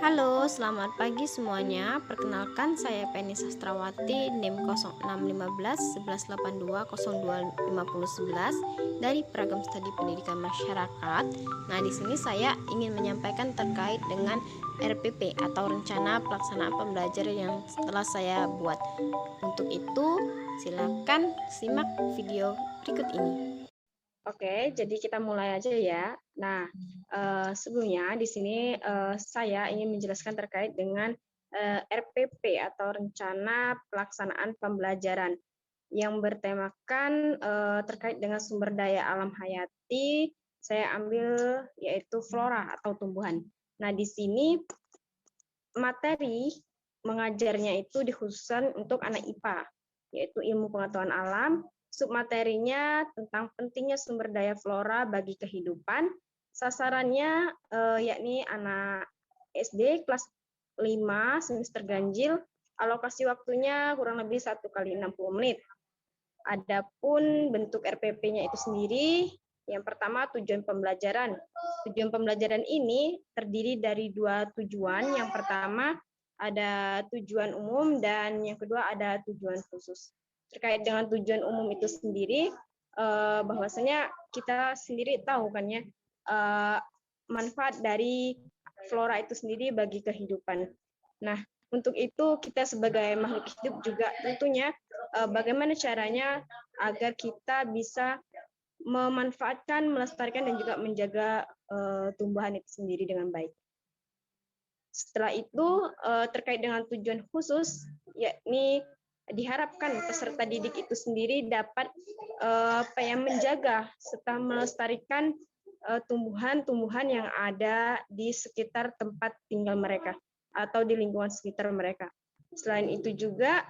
Halo, selamat pagi semuanya. Perkenalkan saya Penny Sastrawati, NIM 0615 1182 025011 dari Program Studi Pendidikan Masyarakat. Nah, di sini saya ingin menyampaikan terkait dengan RPP atau Rencana Pelaksanaan Pembelajaran yang telah saya buat. Untuk itu, silakan simak video berikut ini. Oke, jadi kita mulai aja ya. Nah, sebelumnya di sini saya ingin menjelaskan terkait dengan RPP atau Rencana Pelaksanaan Pembelajaran yang bertemakan terkait dengan sumber daya alam hayati. Saya ambil yaitu flora atau tumbuhan. Nah, di sini materi mengajarnya itu dikhususkan untuk anak IPA, yaitu ilmu pengetahuan alam. Submaterinya tentang pentingnya sumber daya flora bagi kehidupan. Sasarannya yakni anak SD kelas 5 semester ganjil. Alokasi waktunya kurang lebih 1 kali 60 menit. Adapun bentuk RPP-nya itu sendiri, yang pertama tujuan pembelajaran. Tujuan pembelajaran ini terdiri dari 2 tujuan. Yang pertama ada tujuan umum dan yang kedua ada tujuan khusus. Terkait dengan tujuan umum itu sendiri, bahwasanya kita sendiri tahu kan ya, manfaat dari flora itu sendiri bagi kehidupan. Nah, untuk itu kita sebagai makhluk hidup juga tentunya bagaimana caranya agar kita bisa memanfaatkan, melestarikan dan juga menjaga tumbuhan itu sendiri dengan baik. Setelah itu terkait dengan tujuan khusus, yakni diharapkan peserta didik itu sendiri dapat menjaga serta melestarikan tumbuhan-tumbuhan yang ada di sekitar tempat tinggal mereka atau di lingkungan sekitar mereka. Selain itu juga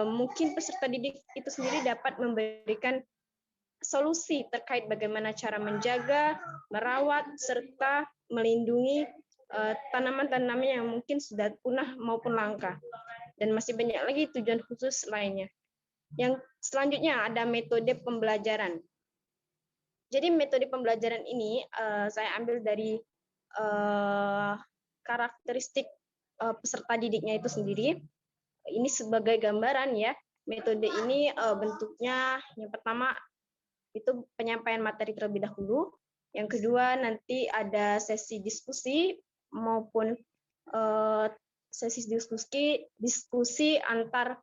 mungkin peserta didik itu sendiri dapat memberikan solusi terkait bagaimana cara menjaga, merawat, serta melindungi tanaman-tanaman yang mungkin sudah punah maupun langka. Dan masih banyak lagi tujuan khusus lainnya. Yang selanjutnya ada metode pembelajaran. Jadi metode pembelajaran ini saya ambil dari karakteristik peserta didiknya itu sendiri. Ini sebagai gambaran ya. Metode ini bentuknya yang pertama itu penyampaian materi terlebih dahulu. Yang kedua nanti ada sesi diskusi maupun sesi diskusi antar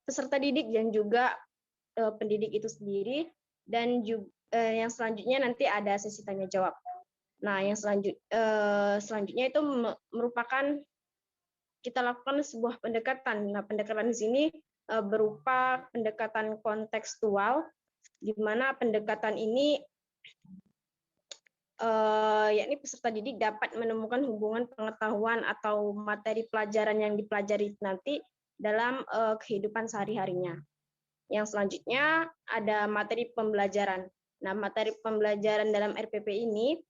peserta didik dan juga pendidik itu sendiri, dan juga yang selanjutnya nanti ada sesi tanya jawab. Nah, yang selanjutnya itu merupakan kita lakukan sebuah pendekatan. Nah, pendekatan di sini berupa pendekatan kontekstual, di mana pendekatan ini yakni peserta didik dapat menemukan hubungan pengetahuan atau materi pelajaran yang dipelajari nanti dalam kehidupan sehari-harinya. Yang selanjutnya ada materi pembelajaran. Nah, materi pembelajaran dalam RPP ini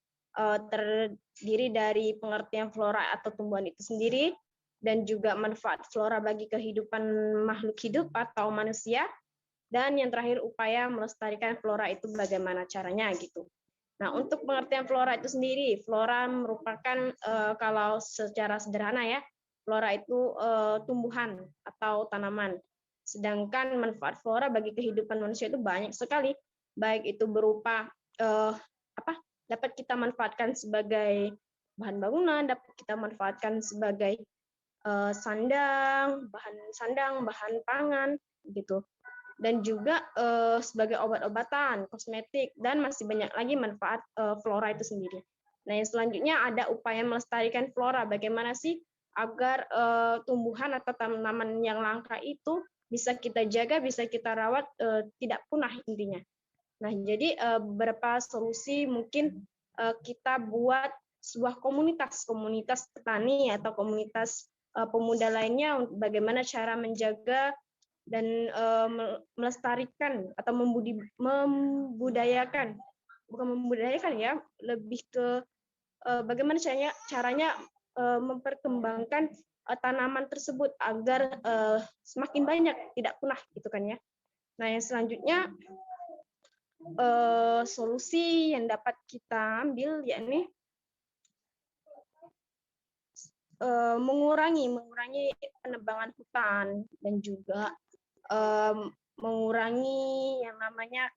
terdiri dari pengertian flora atau tumbuhan itu sendiri, dan juga manfaat flora bagi kehidupan makhluk hidup atau manusia, dan yang terakhir upaya melestarikan flora itu bagaimana caranya gitu. Nah, untuk pengertian flora itu sendiri, flora merupakan kalau secara sederhana ya, flora itu tumbuhan atau tanaman. Sedangkan manfaat flora bagi kehidupan manusia itu banyak sekali, baik itu berupa dapat kita manfaatkan sebagai bahan bangunan, dapat kita manfaatkan sebagai bahan pangan gitu, dan juga sebagai obat-obatan, kosmetik, dan masih banyak lagi manfaat flora itu sendiri. Nah, yang selanjutnya ada upaya melestarikan flora. Bagaimana sih agar tumbuhan atau tanaman yang langka itu bisa kita jaga, bisa kita rawat, tidak punah intinya. Nah, jadi beberapa solusi mungkin kita buat sebuah komunitas petani atau komunitas pemuda lainnya, bagaimana cara menjaga dan melestarikan atau membudayakan, bukan membudayakan ya, lebih ke bagaimana caranya memperkembangkan tanaman tersebut agar semakin banyak, tidak punah gitu kan ya. Nah, yang selanjutnya solusi yang dapat kita ambil yakni mengurangi penebangan hutan dan juga mengurangi yang namanya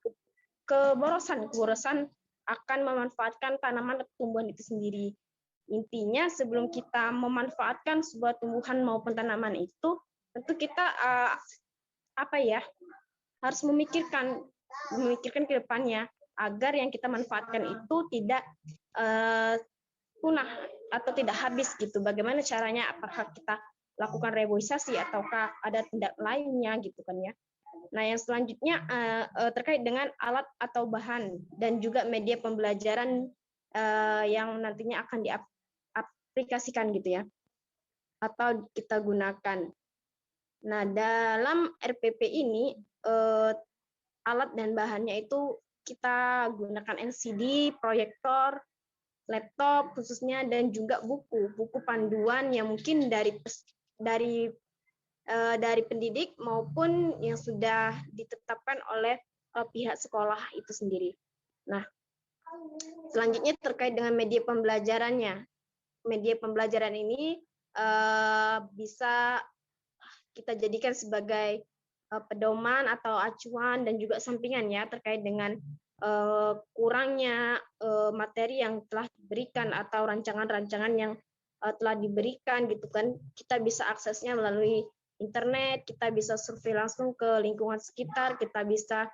keborosan akan memanfaatkan tanaman atau tumbuhan itu sendiri. Intinya sebelum kita memanfaatkan sebuah tumbuhan maupun tanaman itu, tentu kita harus memikirkan ke depannya agar yang kita manfaatkan itu tidak punah atau tidak habis gitu. Bagaimana caranya? Apakah kita lakukan reboisasi ataukah ada tindak lainnya gitu kan ya. Nah, yang selanjutnya terkait dengan alat atau bahan dan juga media pembelajaran yang nantinya akan diaplikasikan gitu ya atau kita gunakan. Nah, dalam RPP ini alat dan bahannya itu kita gunakan LCD, proyektor, laptop khususnya, dan juga buku panduan yang mungkin dari pendidik maupun yang sudah ditetapkan oleh pihak sekolah itu sendiri. Nah, selanjutnya terkait dengan media pembelajarannya. Media pembelajaran ini bisa kita jadikan sebagai pedoman atau acuan dan juga sampingan ya terkait dengan kurangnya materi yang telah diberikan atau rancangan-rancangan yang telah diberikan gitu kan. Kita bisa aksesnya melalui internet, kita bisa survei langsung ke lingkungan sekitar, kita bisa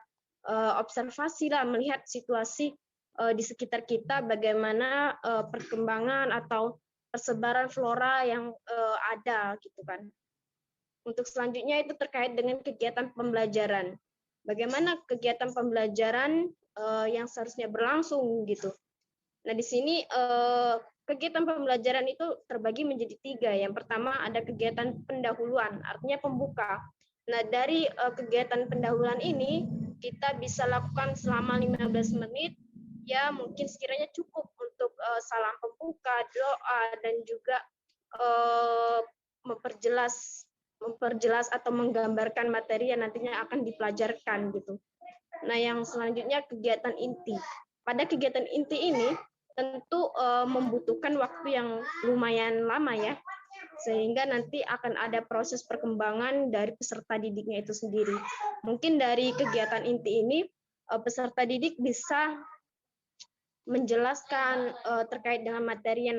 observasi lah, melihat situasi di sekitar kita, bagaimana perkembangan atau persebaran flora yang ada gitu kan. Untuk selanjutnya itu terkait dengan kegiatan pembelajaran. Bagaimana kegiatan pembelajaran yang seharusnya berlangsung gitu. Nah, di sini kegiatan pembelajaran itu terbagi menjadi 3. Yang pertama ada kegiatan pendahuluan, artinya pembuka. Nah, dari kegiatan pendahuluan ini kita bisa lakukan selama 15 menit, ya mungkin sekiranya cukup untuk salam pembuka, doa, dan juga memperjelas atau menggambarkan materi yang nantinya akan dipelajarkan gitu. Nah, yang selanjutnya kegiatan inti. Pada kegiatan inti ini tentu membutuhkan waktu yang lumayan lama ya, sehingga nanti akan ada proses perkembangan dari peserta didiknya itu sendiri. Mungkin dari kegiatan inti ini peserta didik bisa menjelaskan terkait dengan materi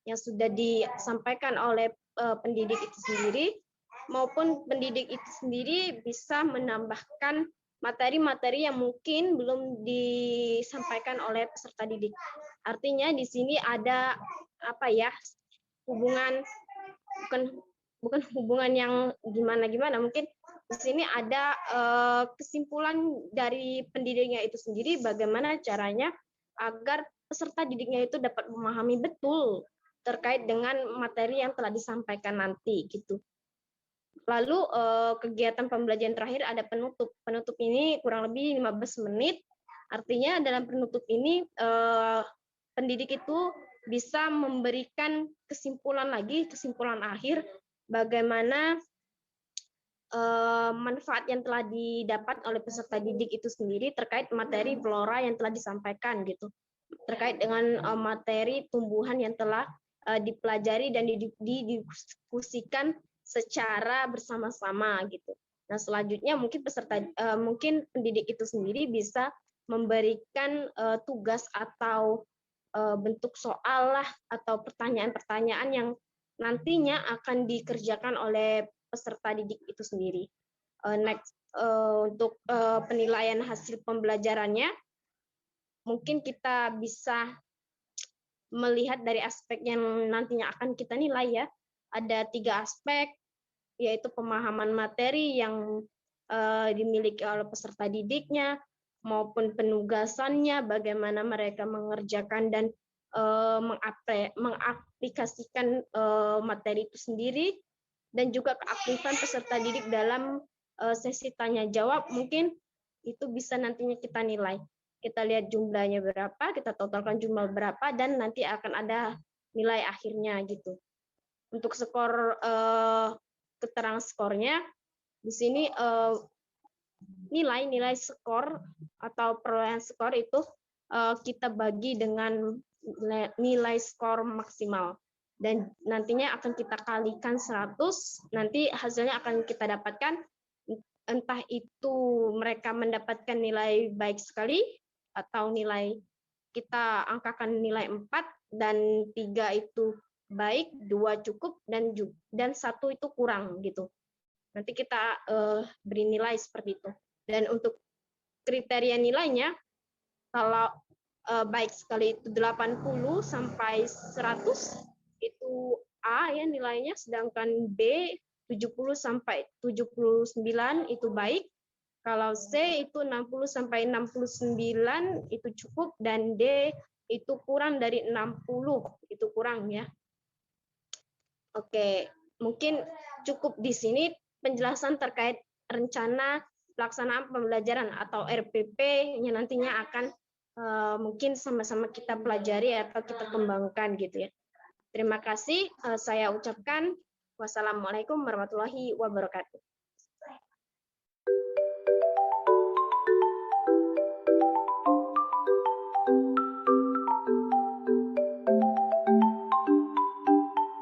yang sudah disampaikan oleh pendidik itu sendiri, maupun pendidik itu sendiri bisa menambahkan materi-materi yang mungkin belum disampaikan oleh peserta didik. Artinya di sini ada hubungan, bukan hubungan yang gimana-gimana, mungkin di sini ada kesimpulan dari pendidiknya itu sendiri, bagaimana caranya agar peserta didiknya itu dapat memahami betul terkait dengan materi yang telah disampaikan nanti gitu. Lalu kegiatan pembelajaran terakhir ada penutup. Penutup ini kurang lebih 15 menit. Artinya dalam penutup ini pendidik itu bisa memberikan kesimpulan akhir bagaimana manfaat yang telah didapat oleh peserta didik itu sendiri terkait materi flora yang telah disampaikan gitu. Terkait dengan materi tumbuhan yang telah dipelajari dan didiskusikan secara bersama-sama gitu. Nah, selanjutnya mungkin pendidik itu sendiri bisa memberikan tugas atau bentuk soal lah atau pertanyaan-pertanyaan yang nantinya akan dikerjakan oleh peserta didik itu sendiri. Next, untuk penilaian hasil pembelajarannya, mungkin kita bisa melihat dari aspek yang nantinya akan kita nilai ya. Ada 3 aspek, yaitu pemahaman materi yang dimiliki oleh peserta didiknya, maupun penugasannya, bagaimana mereka mengerjakan dan mengaplikasikan materi itu sendiri, dan juga keaktifan peserta didik dalam sesi tanya jawab. Mungkin itu bisa nantinya kita nilai. Kita lihat jumlahnya berapa, kita totalkan jumlah berapa, dan nanti akan ada nilai akhirnya gitu. Untuk skor keterangan skornya di sini nilai skor atau perolehan skor itu kita bagi dengan nilai skor maksimal. dan nantinya akan kita kalikan 100, nanti hasilnya akan kita dapatkan, entah itu mereka mendapatkan nilai baik sekali atau nilai kita angkakan nilai 4 dan 3 itu baik, 2 cukup dan 1 itu kurang gitu. Nanti kita beri nilai seperti itu. Dan untuk kriteria nilainya, kalau baik sekali itu 80 sampai 100 itu A ya nilainya, sedangkan B 70 sampai 79 itu baik. Kalau C itu 60 sampai 69 itu cukup, dan D itu kurang dari 60 itu kurang ya. Oke, mungkin cukup di sini penjelasan terkait rencana pelaksanaan pembelajaran atau RPP yang nantinya akan mungkin sama-sama kita pelajari atau kita kembangkan gitu ya. Terima kasih, saya ucapkan wassalamualaikum warahmatullahi wabarakatuh.